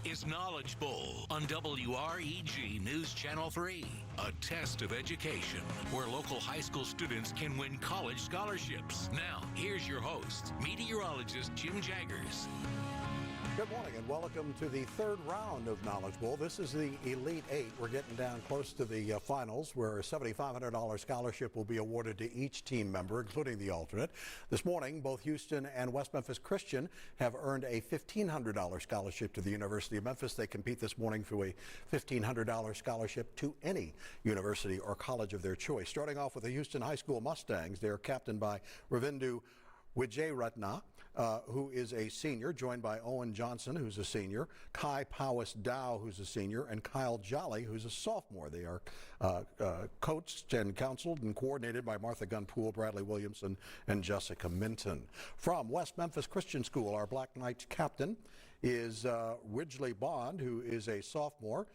This is Knowledge Bowl on WREG News Channel 3, a test of education where local high school students can win college scholarships. Now, here's your host, meteorologist Jim Jaggers. Good morning and welcome to the third round of Knowledge Bowl. This is the Elite Eight. We're getting down close to the finals where a $7,500 scholarship will be awarded to each team member, including the alternate. This morning, both Houston and West Memphis Christian have earned a $1,500 scholarship to the University of Memphis. They compete this morning for a $1,500 scholarship to any university or college of their choice. Starting off with the Houston High School Mustangs, they are captained by Ravindu Wijayaratna, who is a senior, joined by Owen Johnson, who's a senior, Kai Powis Dow, who's a senior, and Kyle Jolly, who's a sophomore. They are coached and counseled and coordinated by Martha Gunpool, Bradley Williamson, and Jessica Minton. From West Memphis Christian School, our Black Knights captain is Ridgely Bond, who is a sophomore,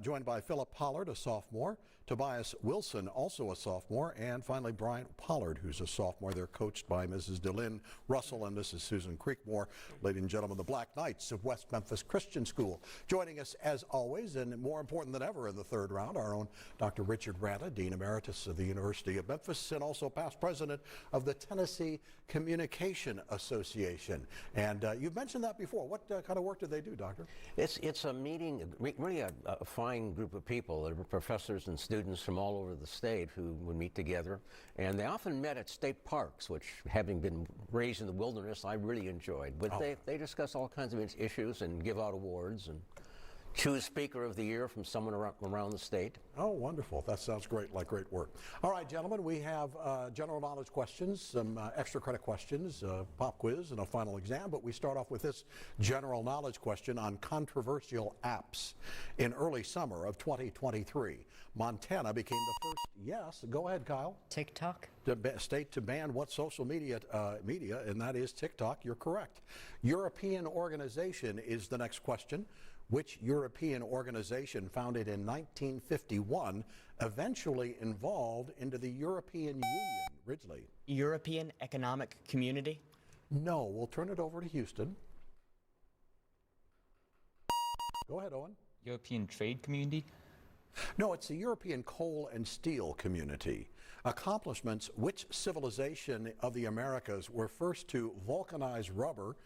joined by Philip Pollard, a sophomore, Tobias Wilson, also a sophomore, and finally Bryant Pollard, who's a sophomore. They're coached by Mrs. DeLynn Russell and Mrs. Susan Creekmore. Ladies and gentlemen, the Black Knights of West Memphis Christian School. Joining us as always, and more important than ever in the third round, our own Dr. Richard Ranta, Dean Emeritus of the University of Memphis, and also past president of the Tennessee Communication Association. And you've mentioned that before. What kind of work do they do, Doctor? It's a meeting, really a fine group of people. There were professors and students from all over the state who would meet together, and they often met at state parks, which, having been raised in the wilderness, I really enjoyed. But they discuss all kinds of issues and give out awards and choose Speaker of the Year from someone around the state. Oh, wonderful. That sounds great, like great work. All right, gentlemen, we have general knowledge questions, some extra credit questions, pop quiz, and a final exam. But we start off with this general knowledge question on controversial apps. In early summer of 2023, Montana became the first, yes, go ahead, Kyle. TikTok? State to ban what social media, and that is TikTok. You're correct. European organization is the next question. Which European organization founded in 1951 eventually evolved into the European Union? Ridgely. European Economic Community? No, we'll turn it over to Houston. Go ahead, Owen. European Trade Community? No, it's the European Coal and Steel Community. Accomplishments: which civilization of the Americas were first to vulcanize rubber,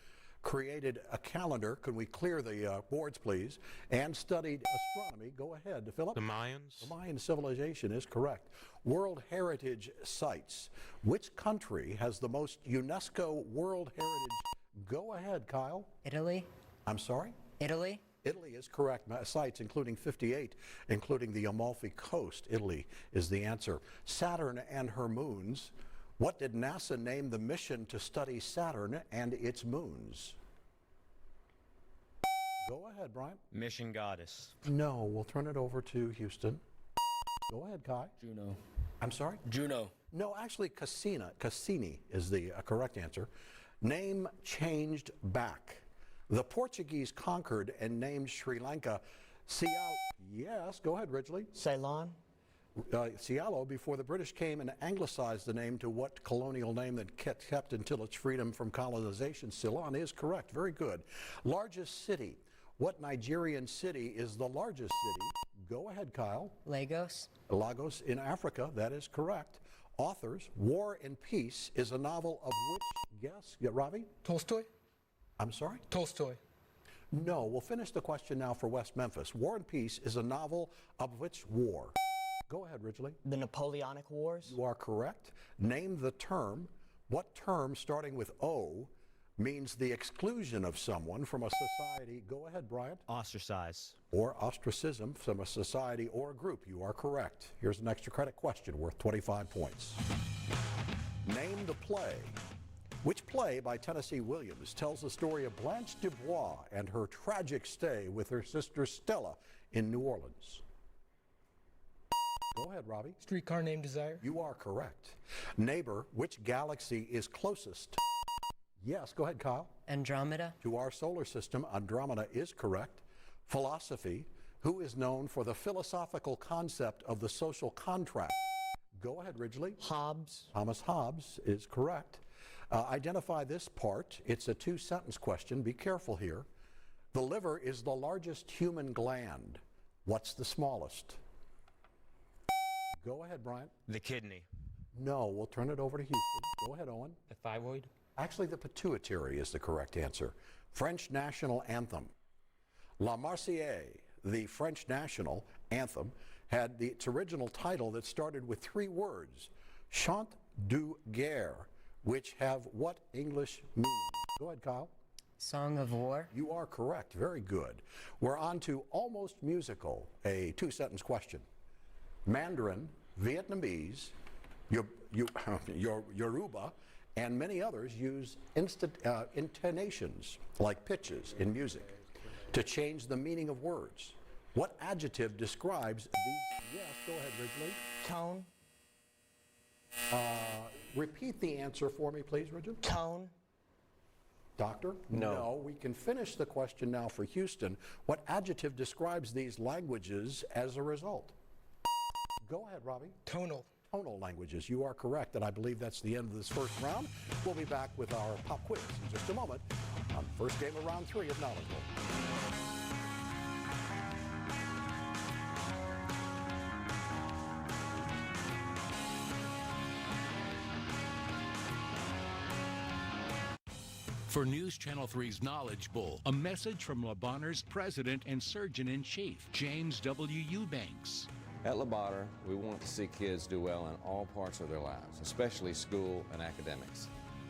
created a calendar, can we clear the boards please, and studied astronomy? Go ahead, Philip. The Mayans. The Mayan civilization is correct. World Heritage Sites. Which country has the most UNESCO World Heritage? Go ahead, Kyle. Italy? I'm sorry? Italy? Italy is correct. Sites including 58, including the Amalfi Coast. Italy is the answer. Saturn and her moons. What did NASA name the mission to study Saturn and its moons? Go ahead, Brian. Mission Goddess. No, we'll turn it over to Houston. Go ahead, Kai. Juno. I'm sorry? Juno. No, actually Cassini is the correct answer. Name changed back. The Portuguese conquered and named Sri Lanka Yes, go ahead, Ridgely. Ceylon? Cialo, before the British came and anglicized the name to what colonial name that kept until its freedom from colonization? Ceylon is correct. Very good. Largest city. What Nigerian city is the largest city? Go ahead, Kyle. Lagos? Lagos in Africa. That is correct. Authors. War and Peace is a novel of which? Guess. Yeah, Ravi? Tolstoy? I'm sorry? Tolstoy. No. We'll finish the question now for West Memphis. War and Peace is a novel of which war? Go ahead, Ridgely. The Napoleonic Wars? You are correct. Name the term. What term starting with O means the exclusion of someone from a society? Go ahead, Bryant. Ostracize. Or ostracism from a society or a group. You are correct. Here's an extra credit question worth 25 points. Name the play. Which play by Tennessee Williams tells the story of Blanche Dubois and her tragic stay with her sister Stella in New Orleans? Go ahead, Robbie. Streetcar Named Desire. You are correct. Neighbor, which galaxy is closest? Yes, go ahead, Kyle. Andromeda? To our solar system, Andromeda is correct. Philosophy, who is known for the philosophical concept of the social contract? Go ahead, Ridgely. Hobbes. Thomas Hobbes is correct. Identify this part. It's a two-sentence question. Be careful here. The liver is the largest human gland. What's the smallest? Go ahead, Brian. The kidney. No, we'll turn it over to Houston. Go ahead, Owen. The thyroid. Actually, the pituitary is the correct answer. French national anthem. La Marseillaise, the French national anthem, had its original title that started with 3 words, Chant de guerre, which have what English meaning? Go ahead, Kyle. Song of War. You are correct. Very good. We're on to almost musical, a 2-sentence question. Mandarin, Vietnamese, Yoruba, and many others use intonations, like pitches in music, to change the meaning of words. What adjective describes these? Yes, go ahead, Ridgely. Tone. Repeat the answer for me, please, Ridgely. Tone. Doctor? No. We can finish the question now for Houston. What adjective describes these languages as a result? Go ahead, Robbie. Tonal. Tonal languages. You are correct, and I believe that's the end of this first round. We'll be back with our pop quiz in just a moment on the first game of round 3 of Knowledge Bowl. For News Channel 3's Knowledge Bowl, a message from Le Bonheur's President and Surgeon-in-Chief, James W. Eubanks. At Le Bonheur, we want to see kids do well in all parts of their lives, especially school and academics.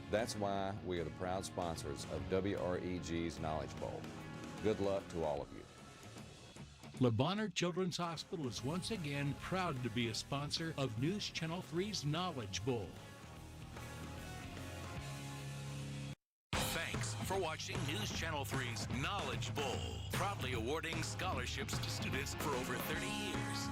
That's why we are the proud sponsors of WREG's Knowledge Bowl. Good luck to all of you. Le Bonheur Children's Hospital is once again proud to be a sponsor of News Channel 3's Knowledge Bowl. Thanks for watching News Channel 3's Knowledge Bowl, proudly awarding scholarships to students for over 30 years.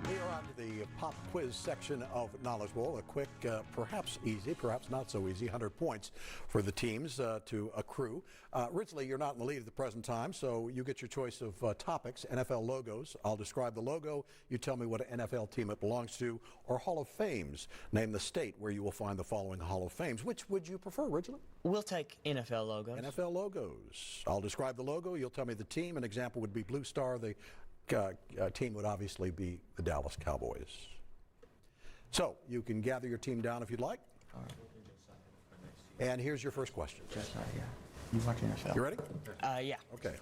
We are on to the pop quiz section of Knowledge Bowl. A quick, perhaps easy, perhaps not so easy, 100 points for the teams to accrue. Ridgely, you're not in the lead at the present time, so you get your choice of topics, NFL logos. I'll describe the logo. You tell me what NFL team it belongs to, or Hall of Fames. Name the state where you will find the following Hall of Fames. Which would you prefer, Ridgely? We'll take NFL logos. NFL logos. I'll describe the logo. You'll tell me the team. An example would be Blue Star. The team would obviously be the Dallas Cowboys. So you can gather your team down if you'd like. All right. And here's your first question. You watching NFL? You ready? Yeah. Okay,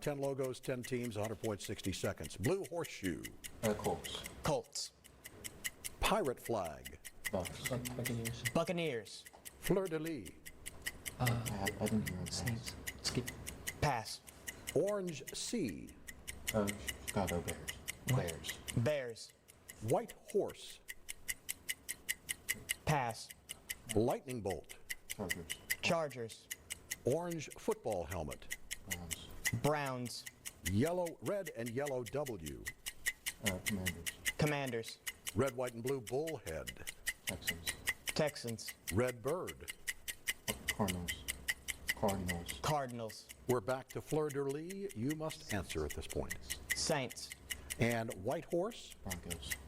10 logos, 10 teams, 100 points, 60 seconds. Blue horseshoe. Colts. Colts. Pirate flag. Buccaneers. Buccaneers. Fleur-de-lis. Skip. Pass. Orange sea. Chicago Bears. Bears. White horse. Pass. Lightning bolt. Chargers. Orange football helmet. Browns. Red and yellow W. Commanders. Red, white, and blue bullhead. Texans. Red bird. Cardinals. We're back to fleur-de-lis. You must answer at this point. Saints. And white horse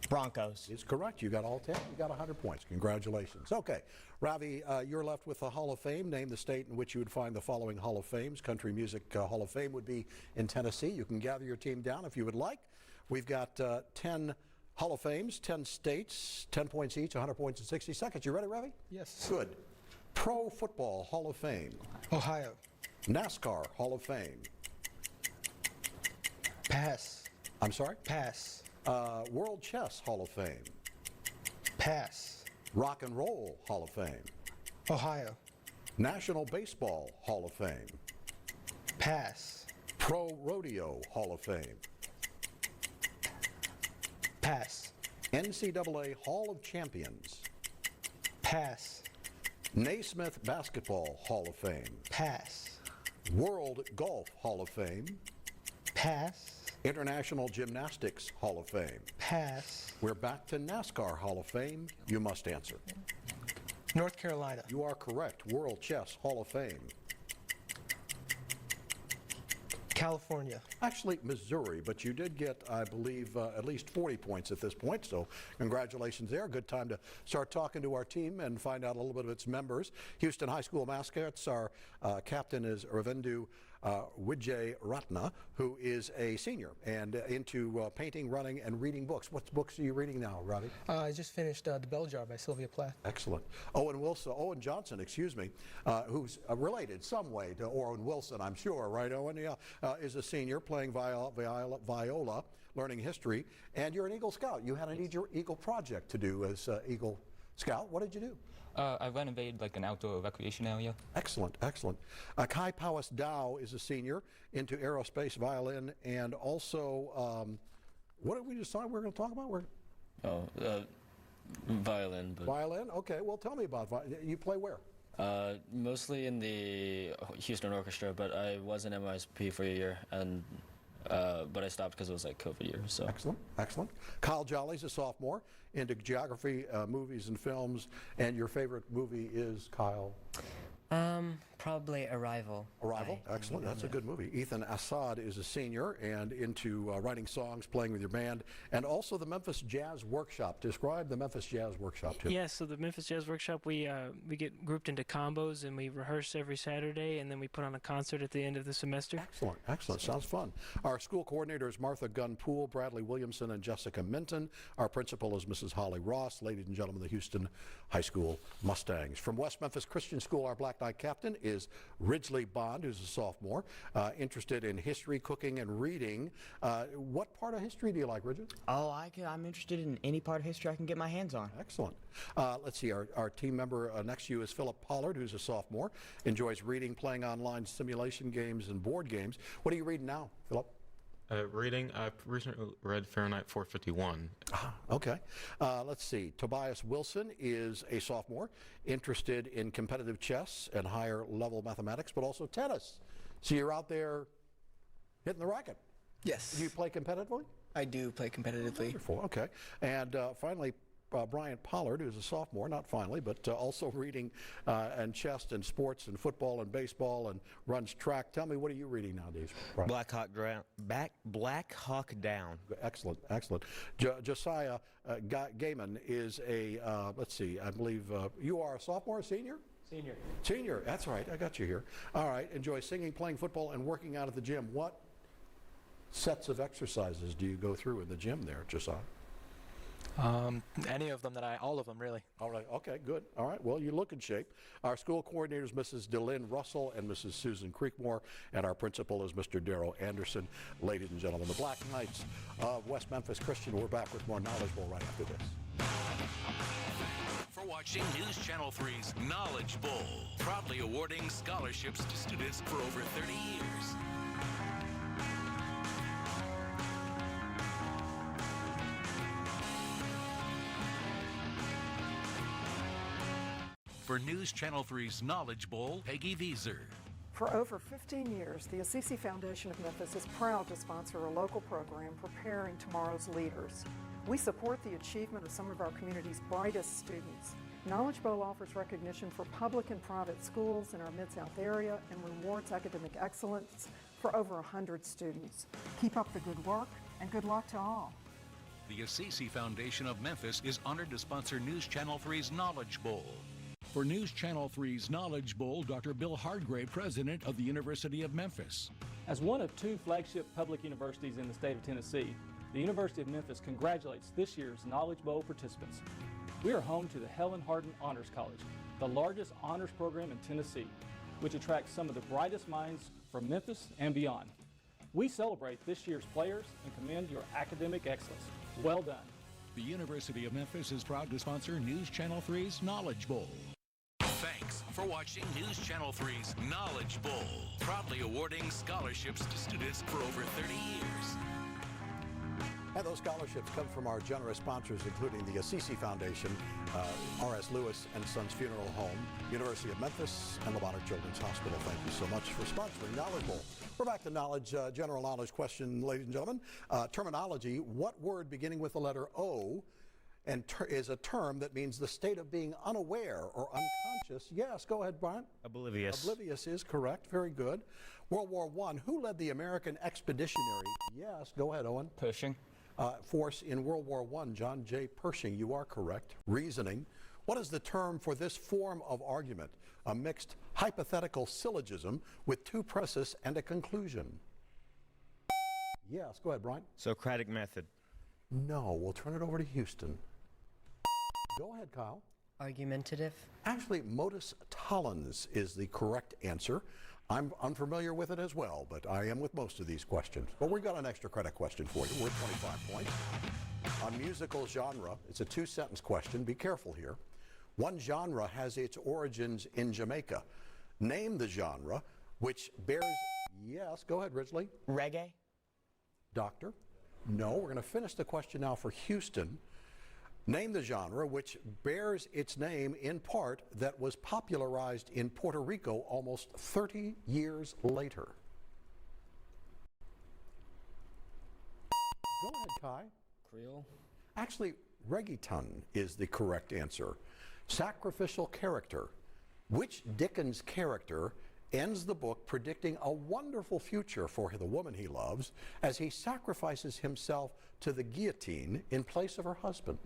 Broncos. is correct. You got all 10. You got 100 points. Congratulations. Okay, Ravi, you're left with the Hall of Fame. Name the state in which you would find the following Hall of Fames. Country Music Hall of Fame would be in Tennessee. You can gather your team down if you would like. We've got 10 Hall of Fames, 10 states, 10 points each, 100 points in 60 seconds. You ready, Ravi? Yes. Good. Pro Football Hall of Fame. Ohio. NASCAR Hall of Fame. Pass. I'm sorry? Pass. World Chess Hall of Fame. Pass. Rock and Roll Hall of Fame. Ohio. National Baseball Hall of Fame. Pass. Pro Rodeo Hall of Fame. Pass. NCAA Hall of Champions. Pass. Naismith Basketball Hall of Fame. Pass. World Golf Hall of Fame. Pass. International Gymnastics Hall of Fame. Pass. We're back to NASCAR Hall of Fame. You must answer. North Carolina. You are correct. World Chess Hall of Fame. California. Actually, Missouri, but you did get, I believe, at least 40 points at this point, so congratulations there. Good time to start talking to our team and find out a little bit of its members. Houston High School mascots, our captain is Ravindu Wijeratna, who is a senior and into painting, running, and reading books. What books are you reading now, Robbie? I just finished The Bell Jar by Sylvia Plath. Excellent. Owen Johnson, excuse me, who's related some way to Owen Wilson, I'm sure, right, Owen? Yeah, is a senior playing viola, learning history, and you're an Eagle Scout. You had an Eagle project to do as Eagle Scout. What did you do? I renovated like an outdoor recreation area. Excellent, excellent. Kai Powis Dow is a senior into aerospace, violin, and also, what did we decide we were going to talk about? Violin. But Violin? Okay, well, tell me about violin. You play where? mostly in the Houston Orchestra, but I was in MISP for a year, and but I stopped because it was like COVID year. So Excellent, excellent. Kyle Jolly's a sophomore into geography, movies and films, and your favorite movie is, Kyle? Probably Arrival. Arrival, excellent. That's a good movie. Ethan Assad is a senior and into writing songs, playing with your band, and also the Memphis Jazz Workshop. Describe the Memphis Jazz Workshop to me. Yeah, so the Memphis Jazz Workshop, we get grouped into combos and we rehearse every Saturday, and then we put on a concert at the end of the semester. Excellent, excellent. Sounds fun. Our school coordinators, Martha Gunn-Poole, Bradley Williamson, and Jessica Minton. Our principal is Mrs. Holly Ross. Ladies and gentlemen, the Houston High School Mustangs. From West Memphis Christian School, our Black Knight captain is Ridgely Bond, who's a sophomore, interested in history, cooking, and reading. What part of history do you like, Ridgely? Oh, I'm interested in any part of history I can get my hands on. Excellent. Let's see, our team member next to you is Philip Pollard, who's a sophomore, enjoys reading, playing online simulation games and board games. What are you reading now, Philip? Reading, I've recently read Fahrenheit 451. Okay. Let's see. Tobias Wilson is a sophomore, interested in competitive chess and higher level mathematics, but also tennis. So you're out there hitting the racket. Yes. Do you play competitively? I do play competitively. Wonderful. Okay. And finally, Brian Pollard, who's a sophomore, not finally, but also reading and chess and sports and football and baseball and runs track. Tell me, what are you reading nowadays, Brian? Black Hawk Down. Excellent, excellent. Josiah Gaiman is a, let's see, I believe you are a sophomore, a senior? Senior. Senior, that's right, I got you here. All right, enjoy singing, playing football, and working out at the gym. What sets of exercises do you go through in the gym there, Josiah? Any of them all of them really. All right, okay, good. All right, well, you look in shape. Our school coordinators, Mrs. DeLynn Russell and Mrs. Susan Creekmore, and our principal is Mr. Darrow Anderson. Ladies and gentlemen, the Black Knights of West Memphis Christian. We're back with more Knowledge Bowl right after this. For watching News Channel 3's Knowledge Bowl, proudly awarding scholarships to students for over 30 years. For News Channel 3's Knowledge Bowl, Peggy Vieser. For over 15 years, the Assisi Foundation of Memphis is proud to sponsor a local program preparing tomorrow's leaders. We support the achievement of some of our community's brightest students. Knowledge Bowl offers recognition for public and private schools in our Mid-South area and rewards academic excellence for over 100 students. Keep up the good work and good luck to all. The Assisi Foundation of Memphis is honored to sponsor News Channel 3's Knowledge Bowl. For News Channel 3's Knowledge Bowl, Dr. Bill Hardgrave, president of the University of Memphis. As one of two flagship public universities in the state of Tennessee, the University of Memphis congratulates this year's Knowledge Bowl participants. We are home to the Helen Hardin Honors College, the largest honors program in Tennessee, which attracts some of the brightest minds from Memphis and beyond. We celebrate this year's players and commend your academic excellence. Well done. The University of Memphis is proud to sponsor News Channel 3's Knowledge Bowl. Thanks for watching News Channel 3's Knowledge Bowl, proudly awarding scholarships to students for over 30 years. And those scholarships come from our generous sponsors, including the Assisi Foundation, R.S. Lewis and Sons Funeral Home, University of Memphis, and Lubbock Children's Hospital. Thank you so much for sponsoring Knowledge Bowl. We're back to knowledge, general knowledge question, ladies and gentlemen. Terminology: what word beginning with the letter O and is a term that means the state of being unaware or unconscious? Yes, go ahead, Brian. Oblivious. Oblivious is correct. Very good. World War I. Who led the American Expeditionary? Yes, go ahead, Owen. Pershing. Force in World War I. John J. Pershing. You are correct. Reasoning. What is the term for this form of argument? a mixed hypothetical syllogism with two premises and a conclusion? Yes, go ahead, Brian. Socratic method. No, we'll turn it over to Houston. Go ahead, Kyle. Argumentative. Actually, modus tollens is the correct answer. I'm unfamiliar with it as well, but I am with most of these questions. But we've got an extra credit question for you. Worth 25 points. On musical genre, it's a two-sentence question. Be careful here. One genre has its origins in Jamaica. Name the genre which bears... Yes, go ahead, Ridgely. Reggae. Doctor? No, we're going to finish the question now for Houston. Name the genre which bears its name in part that was popularized in Puerto Rico almost 30 years later. Go ahead, Kai. Creole. Actually, reggaeton is the correct answer. Sacrificial character. Which Dickens character ends the book predicting a wonderful future for the woman he loves as he sacrifices himself to the guillotine in place of her husband?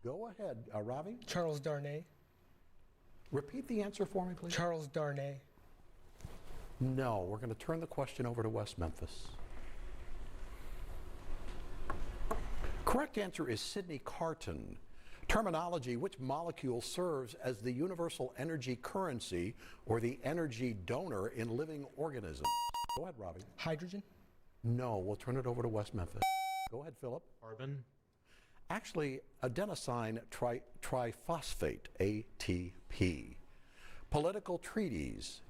Go ahead, Ravi. Charles Darnay. Repeat the answer for me, please. Charles Darnay. No, we're going to turn the question over to West Memphis. Correct answer is Sidney Carton. Terminology: which molecule serves as the universal energy currency or the energy donor in living organisms? Go ahead, Robbie. Hydrogen. No, we'll turn it over to West Memphis. Go ahead, Philip. Carbon. Actually, adenosine triphosphate, ATP. Political treatise.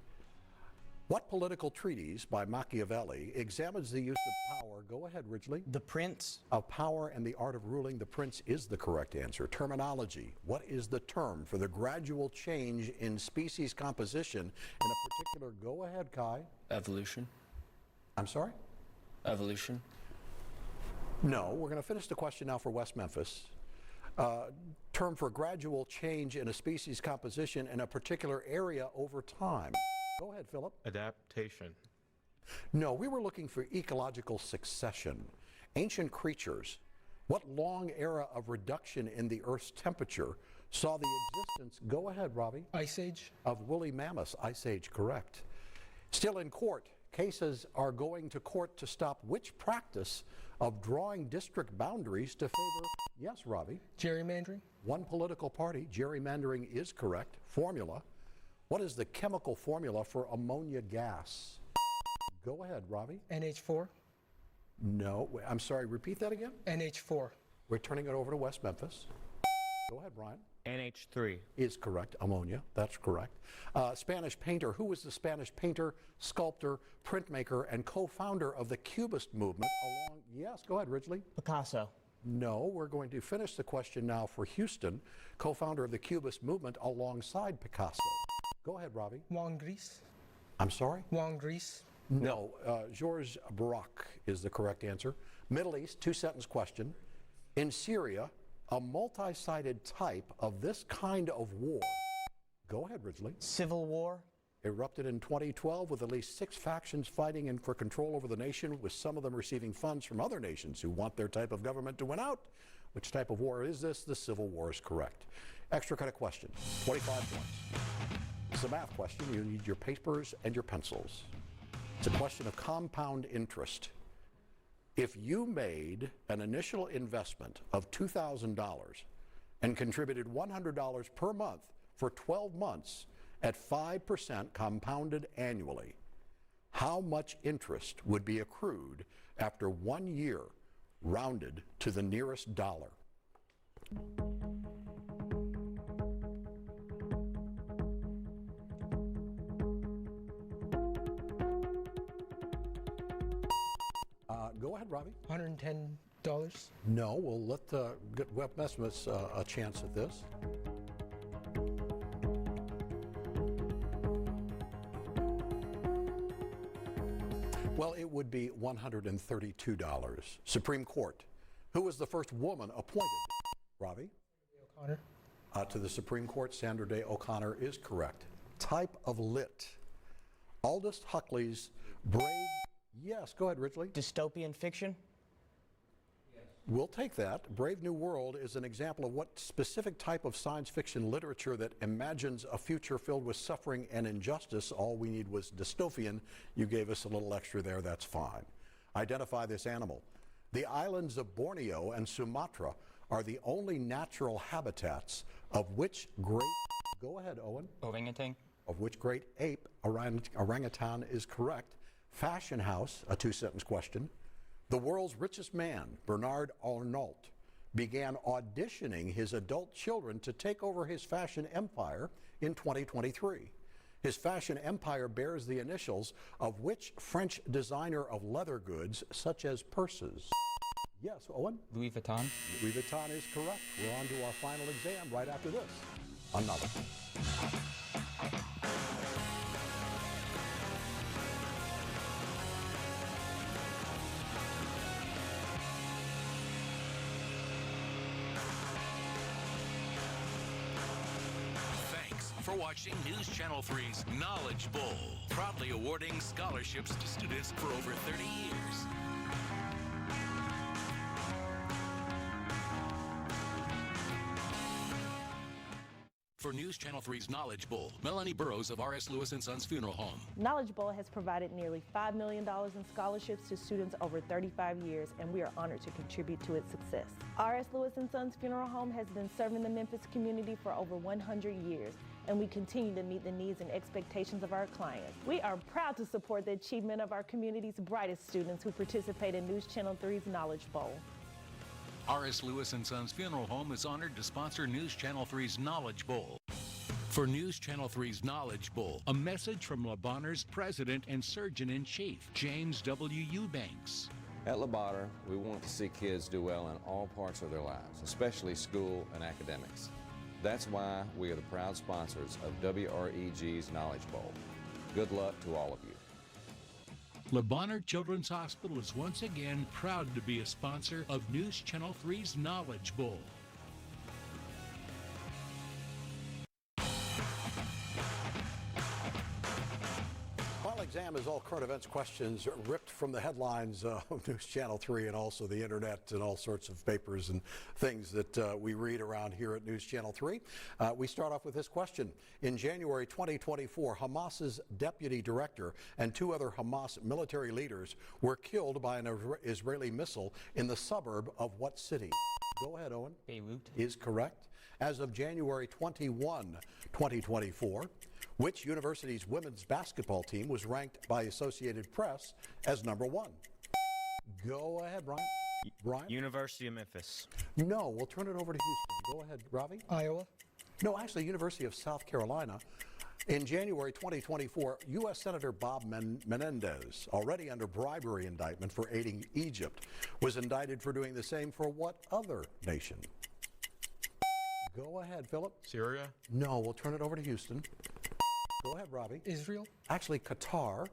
What political treatise by Machiavelli examines the use of power? Go ahead, Ridgely. The Prince. Of power and the art of ruling. The Prince is the correct answer. Terminology. What is the term for the gradual change in species composition in a particular... Go ahead, Kai. Evolution. I'm sorry? Evolution. No, we're going to finish the question now for West Memphis. Term for gradual change in a species composition in a particular area over time. Go ahead, Philip. Adaptation. No, we were looking for ecological succession. Ancient creatures. What long era of reduction in the Earth's temperature saw the existence... Go ahead, Robbie. Ice Age. Of woolly mammoths. Ice Age, correct. Still in court. Cases are going to court to stop which practice of drawing district boundaries to favor... Yes, Robbie. Gerrymandering. One political party. Gerrymandering is correct. Formula. What is the chemical formula for ammonia gas? Go ahead, Robbie. NH4. No, I'm sorry, repeat that again? NH4. We're turning it over to West Memphis. Go ahead, Brian. NH3. Is correct. Ammonia, that's correct. Spanish painter. Who was the Spanish painter, sculptor, printmaker, and co-founder of the Cubist movement along... Yes, go ahead, Ridgely. Picasso. No, we're going to finish the question now for Houston, co-founder of the Cubist movement alongside Picasso. Go ahead, Robbie. Juan Gris. I'm sorry? Juan Gris. No, Georges Braque is the correct answer. Middle East, two-sentence question. In Syria, a multi-sided type of this kind of war... Go ahead, Ridgely. Civil War. Erupted in 2012 with at least 6 factions fighting for control over the nation, with some of them receiving funds from other nations who want their type of government to win out. Which type of war is this? The Civil War is correct. Extra credit question, 25 points. It's a math question. You need your papers and your pencils. It's a question of compound interest. If you made an initial investment of $2,000 and contributed $100 per month for 12 months at 5% compounded annually, how much interest would be accrued after 1 year, rounded to the nearest dollar? Go ahead, Robbie. $110. No, we'll let get Web Messimus a chance at this. Well, it would be $132. Supreme Court. Who was the first woman appointed? Robbie? O'Connor. To the Supreme Court, Sandra Day O'Connor is correct. Type of lit. Aldous Huxley's Brave... Yes, go ahead, Ridgely. Dystopian fiction. We'll take that. Brave New World is an example of what specific type of science fiction literature that imagines a future filled with suffering and injustice. All we need was dystopian. You gave us a little extra there. That's fine. Identify this animal. The islands of Borneo and Sumatra are the only natural habitats of which great, go ahead, Owen. Orangutan. Of which great ape, orangutan is correct. Fashion house, a two-sentence question. The world's richest man, Bernard Arnault, began auditioning his adult children to take over his fashion empire in 2023. His fashion empire bears the initials of which French designer of leather goods, such as purses? Yes, Owen? Louis Vuitton. Louis Vuitton is correct. We're on to our final exam right after this. Another. Thanks for watching News Channel 3's Knowledge Bowl, proudly awarding scholarships to students for over 30 years. For News Channel 3's Knowledge Bowl, Melanie Burrows of R.S. Lewis & Sons Funeral Home. Knowledge Bowl has provided nearly $5 million in scholarships to students over 35 years, and we are honored to contribute to its success. R.S. Lewis & Sons Funeral Home has been serving the Memphis community for over 100 years, and we continue to meet the needs and expectations of our clients. We are proud to support the achievement of our community's brightest students who participate in News Channel 3's Knowledge Bowl. R.S. Lewis & Sons Funeral Home is honored to sponsor News Channel 3's Knowledge Bowl. For News Channel 3's Knowledge Bowl, a message from Le Bonheur's President and Surgeon-in-Chief, James W. Eubanks. At Le Bonheur, we want to see kids do well in all parts of their lives, especially school and academics. That's why we are the proud sponsors of WREG's Knowledge Bowl. Good luck to all of you. Le Bonheur Children's Hospital is once again proud to be a sponsor of News Channel 3's Knowledge Bowl. Final exam is all current events questions ripped from the headlines of News Channel 3 and also the internet and all sorts of papers and things that we read around here at News Channel 3. We start off with this question. In January 2024, Hamas's deputy director and two other Hamas military leaders were killed by an Israeli missile in the suburb of what city? Go ahead, Owen. Beirut. Is correct. As of January 21, 2024, which university's women's basketball team was ranked by Associated Press as #1? Go ahead, Brian. Brian? University of Memphis. No, we'll turn it over to Houston. Go ahead, Ravi. Iowa. No, actually, University of South Carolina. In January 2024, U.S. Senator Bob Menendez, already under bribery indictment for aiding Egypt, was indicted for doing the same for what other nation? Go ahead, Philip. Syria. No, we'll turn it over to Houston. Go ahead, Robbie. Israel. Actually, Qatar.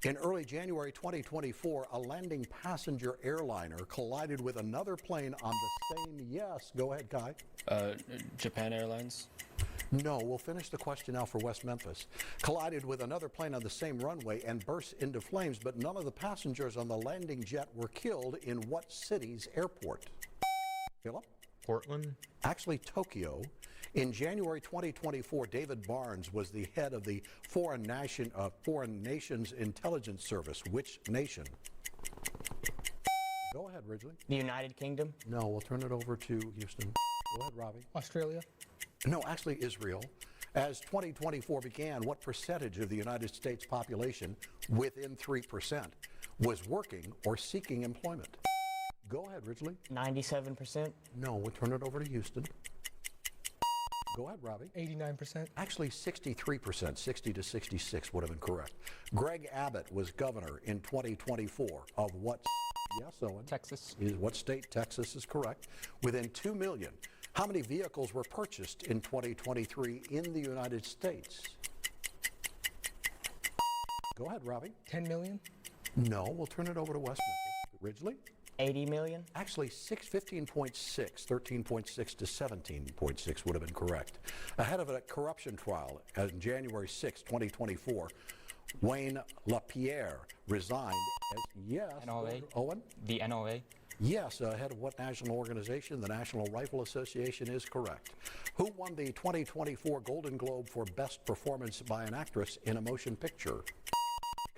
In early January 2024, a landing passenger airliner collided with another plane on the same, yes, go ahead, Kai. Japan Airlines. No, we'll finish the question now for West Memphis. Collided with another plane on the same runway and burst into flames, but none of the passengers on the landing jet were killed in what city's airport? Philip? Portland. Actually, Tokyo. In January 2024, David Barnes was the head of the Foreign Nations Intelligence Service. Which nation? Go ahead, Ridgely. The United Kingdom. No, we'll turn it over to Houston. Go ahead, Robbie. Australia. No, actually Israel. As 2024 began, what percentage of the United States population, within 3%, was working or seeking employment? Go ahead, Ridgely. 97%. No, we'll turn it over to Houston. Go ahead, Robbie. 89%. Actually, 63%, 60 to 66 would have been correct. Greg Abbott was governor in 2024 of what? Yes, Owen. Texas. Is what state? Texas is correct. Within 2 million. How many vehicles were purchased in 2023 in the United States? Go ahead, Robbie. 10 million. No, we'll turn it over to West Memphis. Ridgely? 80 million. Actually, 15.6, 13.6 to 17.6 would have been correct. Ahead of a corruption trial on January 6, 2024, Wayne LaPierre resigned as, yes. NRA. Owen? The NRA. Yes, ahead of what national organization? The National Rifle Association is correct. Who won the 2024 Golden Globe for Best Performance by an Actress in a Motion Picture?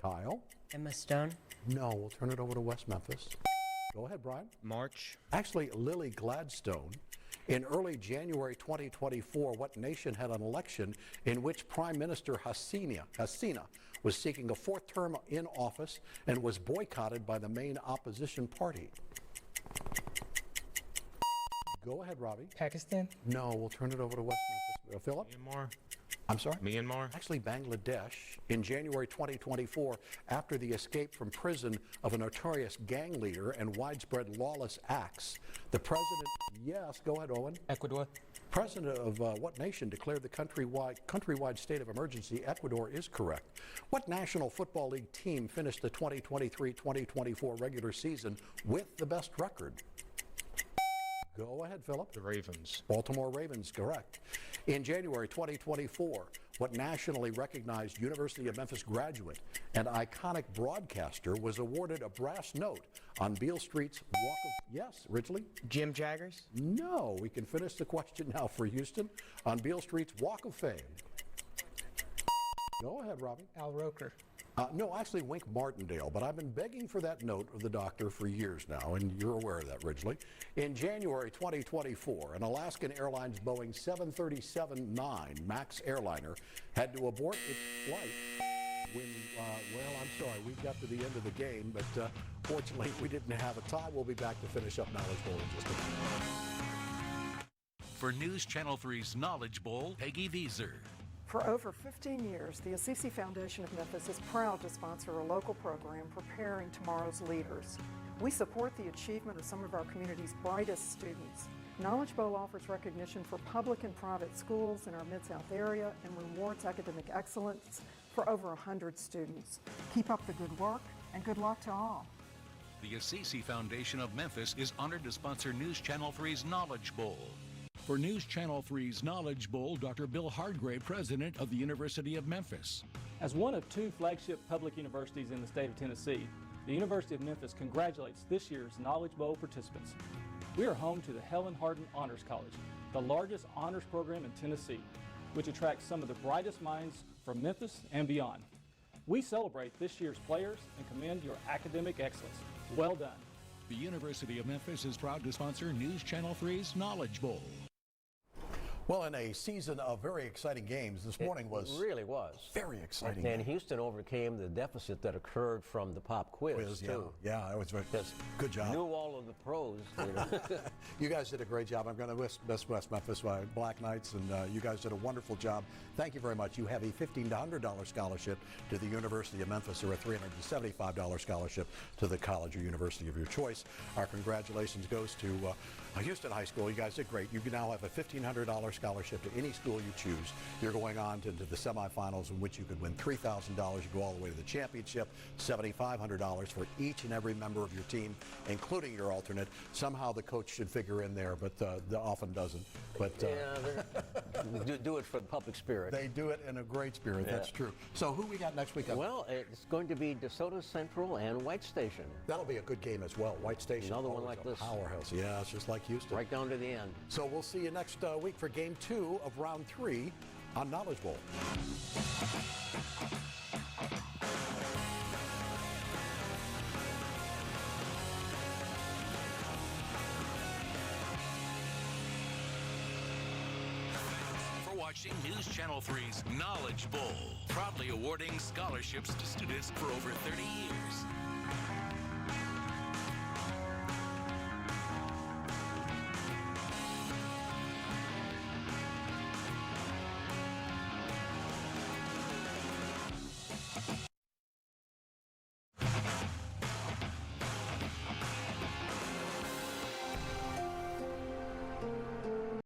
Kyle? Emma Stone. No, we'll turn it over to West Memphis. Go ahead, Brian. March. Actually, Lily Gladstone. In early January 2024, what nation had an election in which Prime Minister Hasina was seeking a fourth term in office and was boycotted by the main opposition party? Go ahead, Robbie. Pakistan. No, we'll turn it over to West Memphis. Philip? Myanmar. I'm sorry? Myanmar. Actually, Bangladesh. In January 2024, after the escape from prison of a notorious gang leader and widespread lawless acts, the president, yes, go ahead, Owen. Ecuador. President of what nation declared the countrywide state of emergency? Ecuador is correct. What National Football League team finished the 2023-2024 regular season with the best record? Go ahead, Philip. The Ravens. Baltimore Ravens, correct. In January 2024, what nationally recognized University of Memphis graduate and iconic broadcaster was awarded a brass note on Beale Street's Walk of... Yes, Ridgely? Jim Jaggers? No, we can finish the question now for Houston. On Beale Street's Walk of Fame. Go ahead, Robbie. Al Roker. No, actually Wink Martindale, but I've been begging for that note of the doctor for years now, and you're aware of that, Ridgely. In January 2024, an Alaskan Airlines Boeing 737-9 MAX airliner had to abort its flight when, well, I'm sorry, we got to the end of the game, but fortunately we didn't have a tie. We'll be back to finish up Knowledge Bowl in just a minute. For News Channel 3's Knowledge Bowl, Peggy Vieser. For over 15 years, the Assisi Foundation of Memphis is proud to sponsor a local program preparing tomorrow's leaders. We support the achievement of some of our community's brightest students. Knowledge Bowl offers recognition for public and private schools in our Mid-South area and rewards academic excellence for over 100 students. Keep up the good work and good luck to all. The Assisi Foundation of Memphis is honored to sponsor News Channel 3's Knowledge Bowl. For News Channel 3's Knowledge Bowl, Dr. Bill Hardgray, president of the University of Memphis. As one of two flagship public universities in the state of Tennessee, the University of Memphis congratulates this year's Knowledge Bowl participants. We are home to the Helen Hardin Honors College, the largest honors program in Tennessee, which attracts some of the brightest minds from Memphis and beyond. We celebrate this year's players and commend your academic excellence. Well done. The University of Memphis is proud to sponsor News Channel 3's Knowledge Bowl. Well, in a season of very exciting games, this morning was... It really was. Very exciting. And Houston overcame the deficit that occurred from the pop quiz, too. Yeah, it was very good job. Knew all of the pros. You know. You guys did a great job. I'm going to miss West Memphis Black Knights, and you guys did a wonderful job. Thank you very much. You have a $1,500 scholarship to the University of Memphis, or a $375 scholarship to the college or university of your choice. Our congratulations goes to Houston High School. You guys did great. You now have a $1,500 scholarship to any school you choose. You're going on to the semifinals, in which you could win $3,000. You go all the way to the championship, $7,500 for each and every member of your team, including your alternate. Somehow the coach should figure in there, but often doesn't. But yeah, do it for the public spirit. They do it in a great spirit. Yeah. That's true. So who we got next week? Well, it's going to be DeSoto Central and White Station. That'll be a good game as well. White Station. Another one like this. Powerhouse. Yeah, it's just like Houston. Right down to the end. So we'll see you next week for Game 2 of Round 3 on Knowledge Bowl. For watching News Channel 3's Knowledge Bowl, proudly awarding scholarships to students for over 30 years.